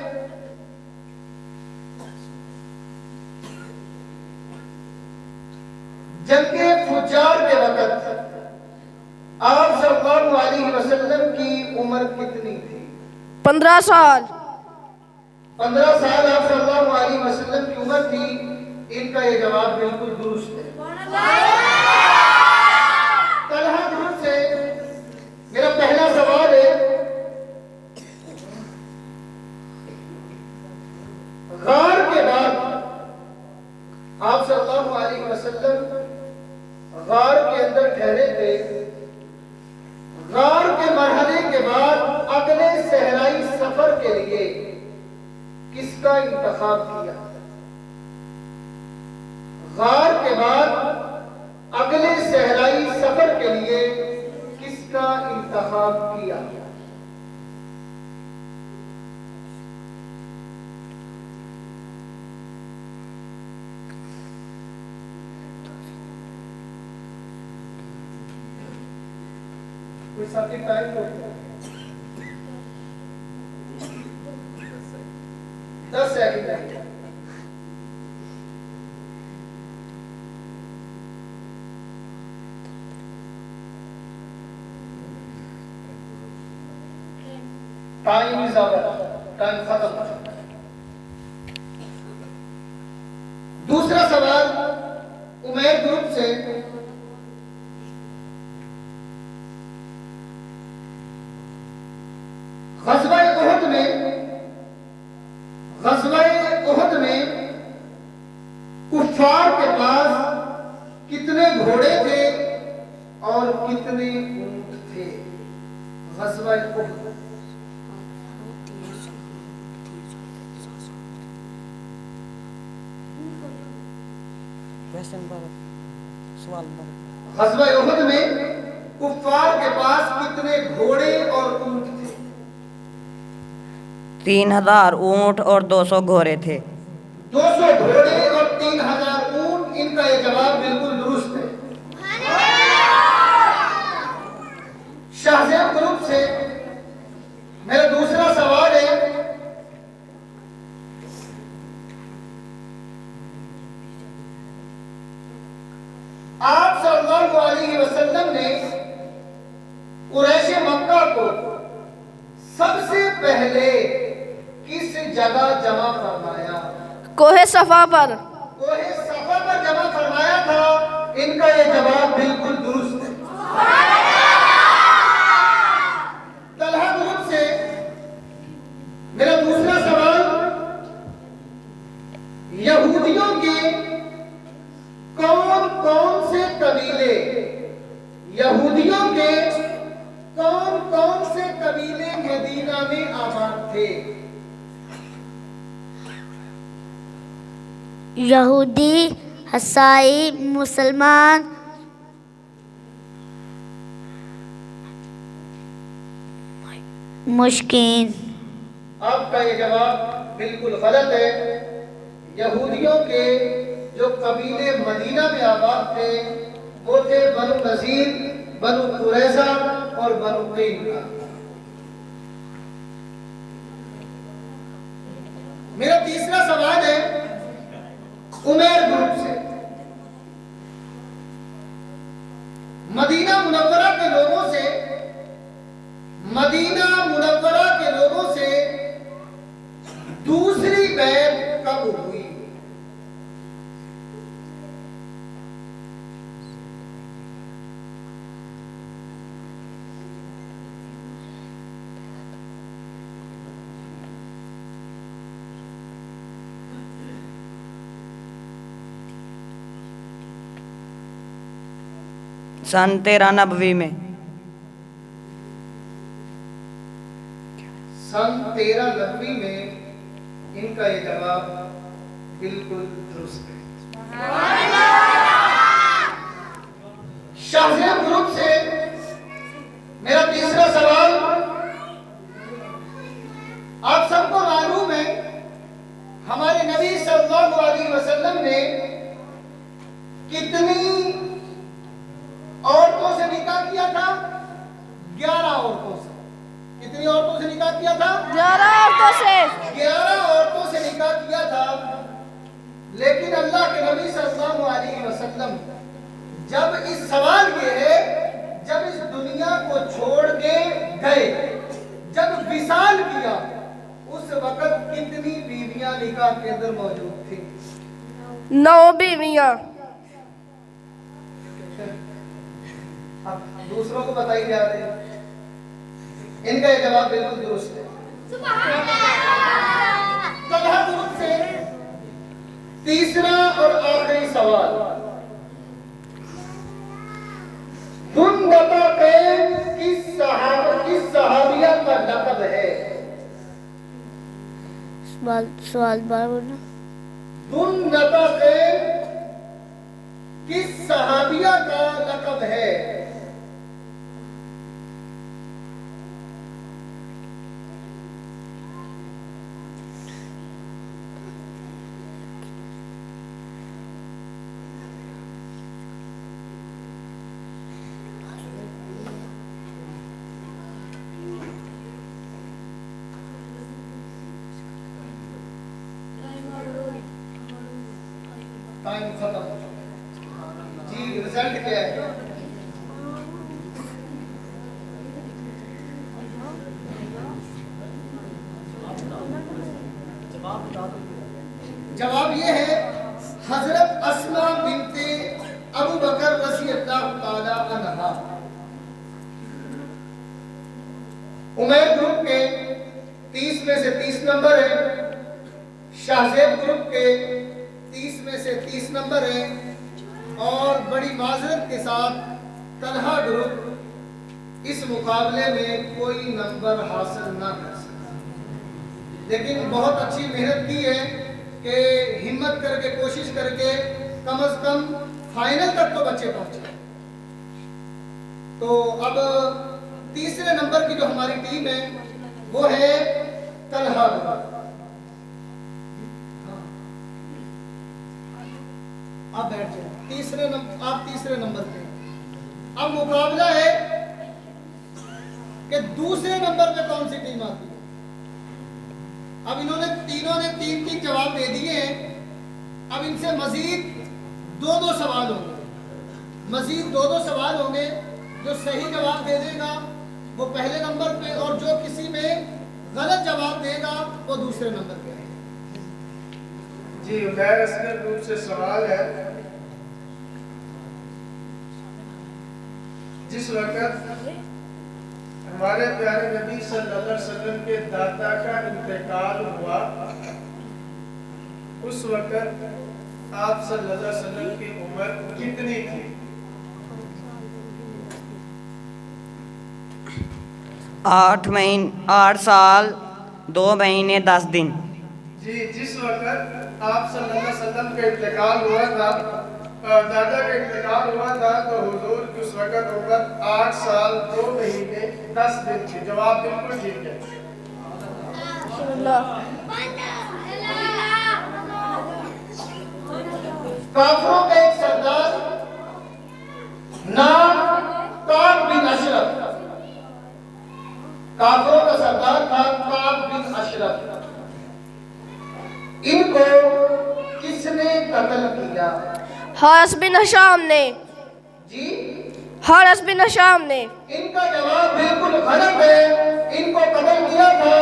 جنگ فجار کے وقت آپ صلی اللہ علیہ وسلم کی عمر کتنی تھی؟ 15 سال 15 سال آپ صلی اللہ علیہ وسلم کی عمر تھی۔ ان کا یہ جواب بالکل درست ہے۔ طلحہ گروپ سے میرا پہلا سوال ہے، غار کے بعد آپ صلی اللہ علیہ وسلم غار کے اندر ٹھہرے تھے، غار کے مرحلے کے بعد اگلے صحرائی سفر کے لیے کس کا انتخاب کیا؟ غار کے بعد اگلے صحرائی سفر کے لیے کس کا انتخاب کیا؟ کوئی ساتھی ٹائم ہو 10 سیکنڈ ہے۔ ٹائم ٹائم ختم۔ دوسرا سوال عمیر گروپ سے، غزوہ احد میں کفار کے پاس کتنے گھوڑے تھے اور کتنے اونٹ تھے؟ غزوہ احد غزوہ احد میں کفار کے پاس کتنے گھوڑے اور اونٹ تھے؟ 3000 اونٹ اور 200 گھوڑے تھے۔ 200 گھوڑے اور 3000 اونٹ، ان کا یہ جواب بالکل درست ہے۔ شاہزیب گروپ سے میرا دوسرا سوال ہے، آپ صلی اللہ علیہ وسلم نے قریش مکہ کو سب سے پہلے کس جگہ جمع فرمایا؟ کوہ صفا پر کوہ صفا پر جمع فرمایا تھا، ان کا یہ جواب بالکل درست ہے۔ طلحہ گروپ سے میرا دوسرا سوال، یہودیوں کے کون کون سے قبیلے مدینہ میں آباد تھے؟ یہودی، عیسائی، مسلمان، مشکین۔ آپ کا یہ جواب بالکل غلط ہے۔ یہودیوں کے جو قبیلے مدینہ میں آباد تھے وہ تھے بنو نذیر، بنو قریظہ اور بنو قینقاع۔ میرا تیسرا سوال ہے عمیر گروپ سے، مدینہ منورہ کے لوگوں سے دوسری بیعت کب ہوئی؟ سن 13 نبوی میں۔ سن 13 نبوی میں، ان کا یہ جواب بالکل درست ہے۔ شاہزیب گروپ سے میرا تیسرا سوال، آپ سب کو معلوم ہے ہمارے نبی صلی اللہ علیہ وسلم نے کتنی عورتوں سے نکاح کیا تھا؟ 11 عورتوں سے۔ کتنی عورتوں سے نکاح کیا تھا؟ 11 عورتوں سے۔ 11 عورتوں سے نکاح کیا تھا، لیکن اللہ کے نبی صلی اللہ علیہ وسلم جب اس سوال یہ ہے، جب اس دنیا نکاح کے اندر موجود تھی؟ 9 بیویاں۔ اب دوسروں کو بتائی جا رہی ہے، ان کا یہ جواب بالکل درست ہے۔ طلحہ گروپ سے تیسرا اور آخری سوال، دندتا کس صحابیہ کا لقب ہے؟ سوال بار بولنا۔ دندتا کس صحابیہ کا لقب ہے؟ ٹائم ختم ہو چکا جی، رزلٹ کیا ہے؟ جواب یہ ہے حضرت اسما بنت ابو بکر رضی اللہ تعالی عنہا۔ عمیر گروپ کے 30 میں سے 30 نمبر ہے، شاہزیب گروپ کے 30 میں سے 30 نمبر ہے، اور بڑی معذرت کے ساتھ طلحہ گروپ اس مقابلے میں کوئی نمبر حاصل نہ کر سکا، لیکن بہت اچھی محنت کی ہے کہ ہمت کر کے کوشش کر کے کم از کم فائنل تک تو بچے پہنچے۔ تو اب تیسرے نمبر کی جو ہماری ٹیم ہے وہ ہے طلحہ گروپ۔ آپ بیٹھ جائیں، آپ تیسرے نمبر پہ۔ اب مقابلہ ہے کہ دوسرے نمبر پہ کون سی ٹیم آتی ہے۔ اب انہوں نے تینوں نے 3 جواب دے دیے ہیں، اب ان سے مزید 2 سوال ہوں گے، مزید 2 سوال ہوں گے۔ جو صحیح جواب دے دے گا وہ پہلے نمبر پہ، اور جو کسی میں غلط جواب دے گا وہ دوسرے نمبر پہ ہے۔ جی، عمیر اصغر گروپ سے سوال ہے، جس وقت ہمارے پیارے نبی صلی اللہ علیہ وسلم کے دادا کا انتقال ہوا، اس وقت آپ صلی اللہ علیہ وسلم کی عمر کتنی تھی؟ 8 سال 2 مہینے 10 دن۔ جی، جس وقت آپ صلی اللہ علیہ وسلم کا انتقال ہوا تھا، دادا کا انتقال ہوا تھا، تو حضور کی اس وقت عمر 8 سال 2 مہینے 10 دن تھی۔ جواب بالکل ٹھیک ہے۔ کافروں کا ایک سردار نام کعب بن اشرف، کافروں کا سردار تھا کعب بن اشرف، ان کو کس نے قتل کیا؟ حارث بن ہشام نے۔ جی، حارث بن ہشام نے۔ ان کا جواب بالکل غلط ہے۔ ان کو قتل کیا تھا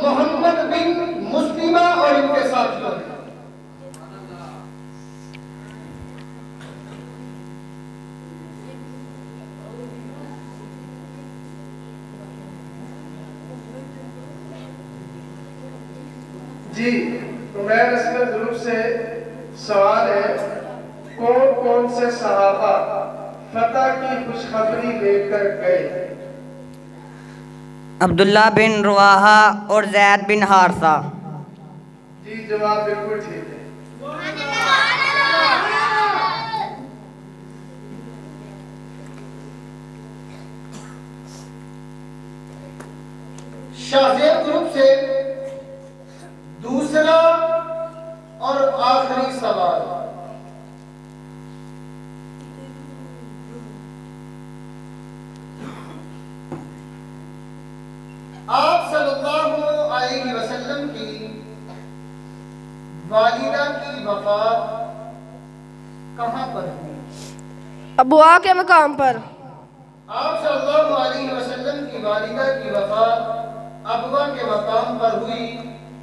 محمد بن مسلمہ اور ان کے ساتھیوں نے۔ جی، عمیر اصغر گروپ سے سوال ہے، کون سے صحابہ فتح کی خوشخبری لے کر گئے؟ عبداللہ بن رواحہ اور زید بن حارثہ۔ جی، جواب بالکل ٹھیک ہے۔ شاہزیب گروپ سے دوسرا اور آخری سوال، آپ صلی اللہ علیہ وسلم کی والدہ کی وفات کہاں پر ہوئی؟ ابوا کے مقام پر۔ آپ صلی اللہ علیہ وسلم کی والدہ کی وفات ابوا کے مقام پر ہوئی،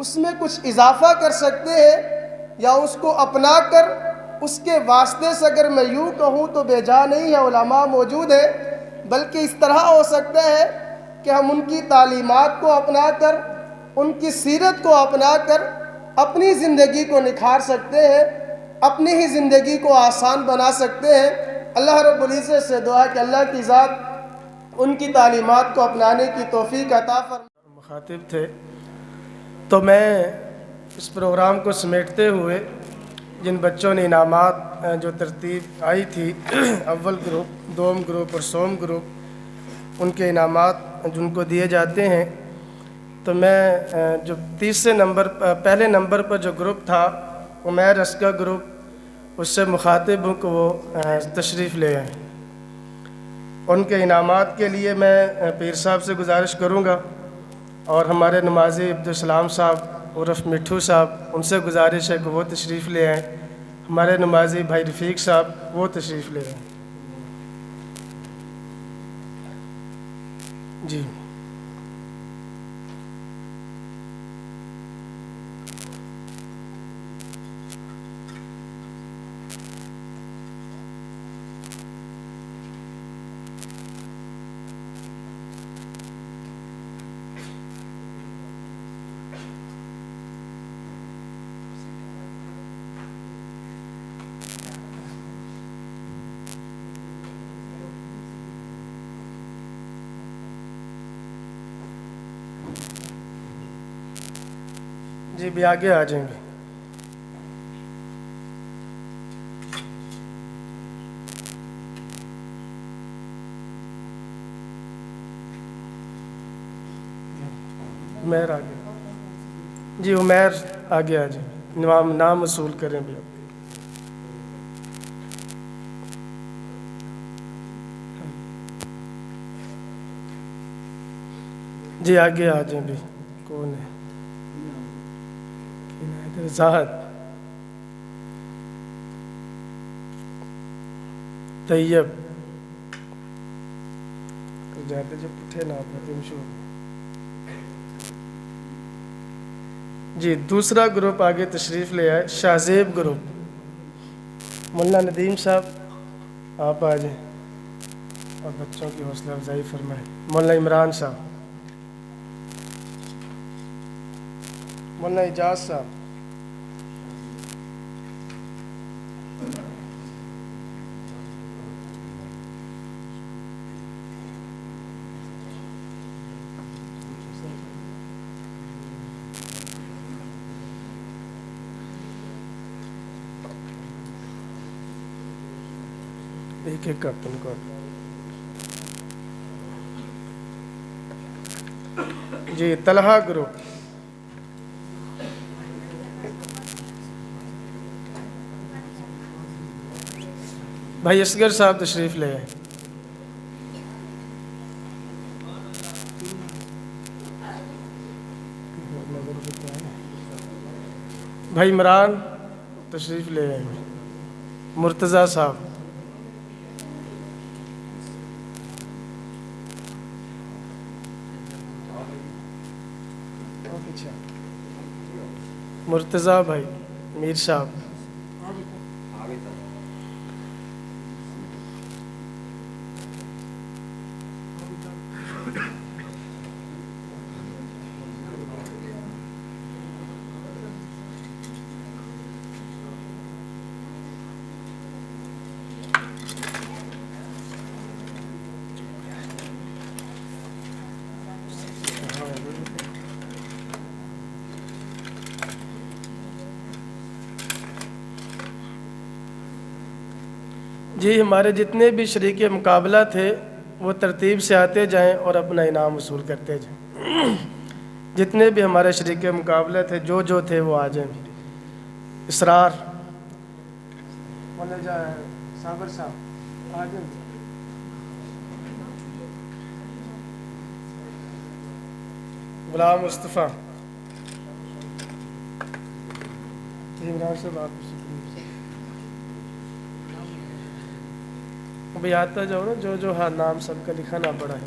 اس میں کچھ اضافہ کر سکتے ہیں یا اس کو اپنا کر اس کے واسطے سے اگر میں یوں کہوں تو بے جا نہیں ہے، علماء موجود ہیں، بلکہ اس طرح ہو سکتا ہے کہ ہم ان کی تعلیمات کو اپنا کر، ان کی سیرت کو اپنا کر اپنی زندگی کو نکھار سکتے ہیں، اپنی ہی زندگی کو آسان بنا سکتے ہیں۔ اللہ رب العزت سے دعا کہ اللہ کی ذات ان کی تعلیمات کو اپنانے کی توفیق عطا فرمائے۔ مخاطب تھے تو میں اس پروگرام کو سمیٹتے ہوئے جن بچوں نے انعامات جو ترتیب آئی تھی اول گروپ، دوم گروپ اور سوم گروپ، ان کے انعامات جن کو دیے جاتے ہیں، تو میں جو تیسرے نمبر پہلے نمبر پر جو گروپ تھا عمیر اسکا گروپ، اس سے مخاطب ہوں کہ وہ تشریف لے آئیں۔ ان کے انعامات کے لیے میں پیر صاحب سے گزارش کروں گا اور ہمارے نمازی عبدالسلام صاحب عرف مٹھو صاحب، ان سے گزارش ہے کہ وہ تشریف لے آئیں۔ ہمارے نمازی بھائی رفیق صاحب وہ تشریف لے آئیں۔ جی جی بھی آگے آ جائیں گے۔ عمیر آگے، جی عمیر آگے آ جائیں، نام وصول کریں بھی آپ۔ جی آگے آ جائیں بھی، کون ہے؟ ذات طیب جاتے جو پٹھے نہ پڑتے مشہور۔ جی دوسرا گروپ آگے تشریف لے آئے، شاہزیب گروپ، مولانا ندیم صاحب آپ آ جائیں اور بچوں کی حوصلہ افزائی فرمائیں۔ مولانا عمران صاحب، مولانا اجاز صاحب، ایک ایک کرتے ہیں۔ جی طلحہ گروپ، بھائی اصغر صاحب تشریف لے آئے۔ بھائی عمران تشریف لے آئے۔ مرتضیٰ صاحب، مرتضیٰ بھائی، میر صاحب، جی ہمارے جتنے بھی شریک مقابلہ تھے وہ ترتیب سے آتے جائیں اور اپنا انعام وصول کرتے جائیں۔ جتنے بھی ہمارے شریک مقابلہ تھے جو تھے وہ آ جائیں۔ اسرار صابر صاحب آ جائیں۔ غلام مصطفیٰ، عمران صاحب آپ ابھی آتا جاؤ نا، جو ہاں نام سب کا لکھا نہ پڑا ہے۔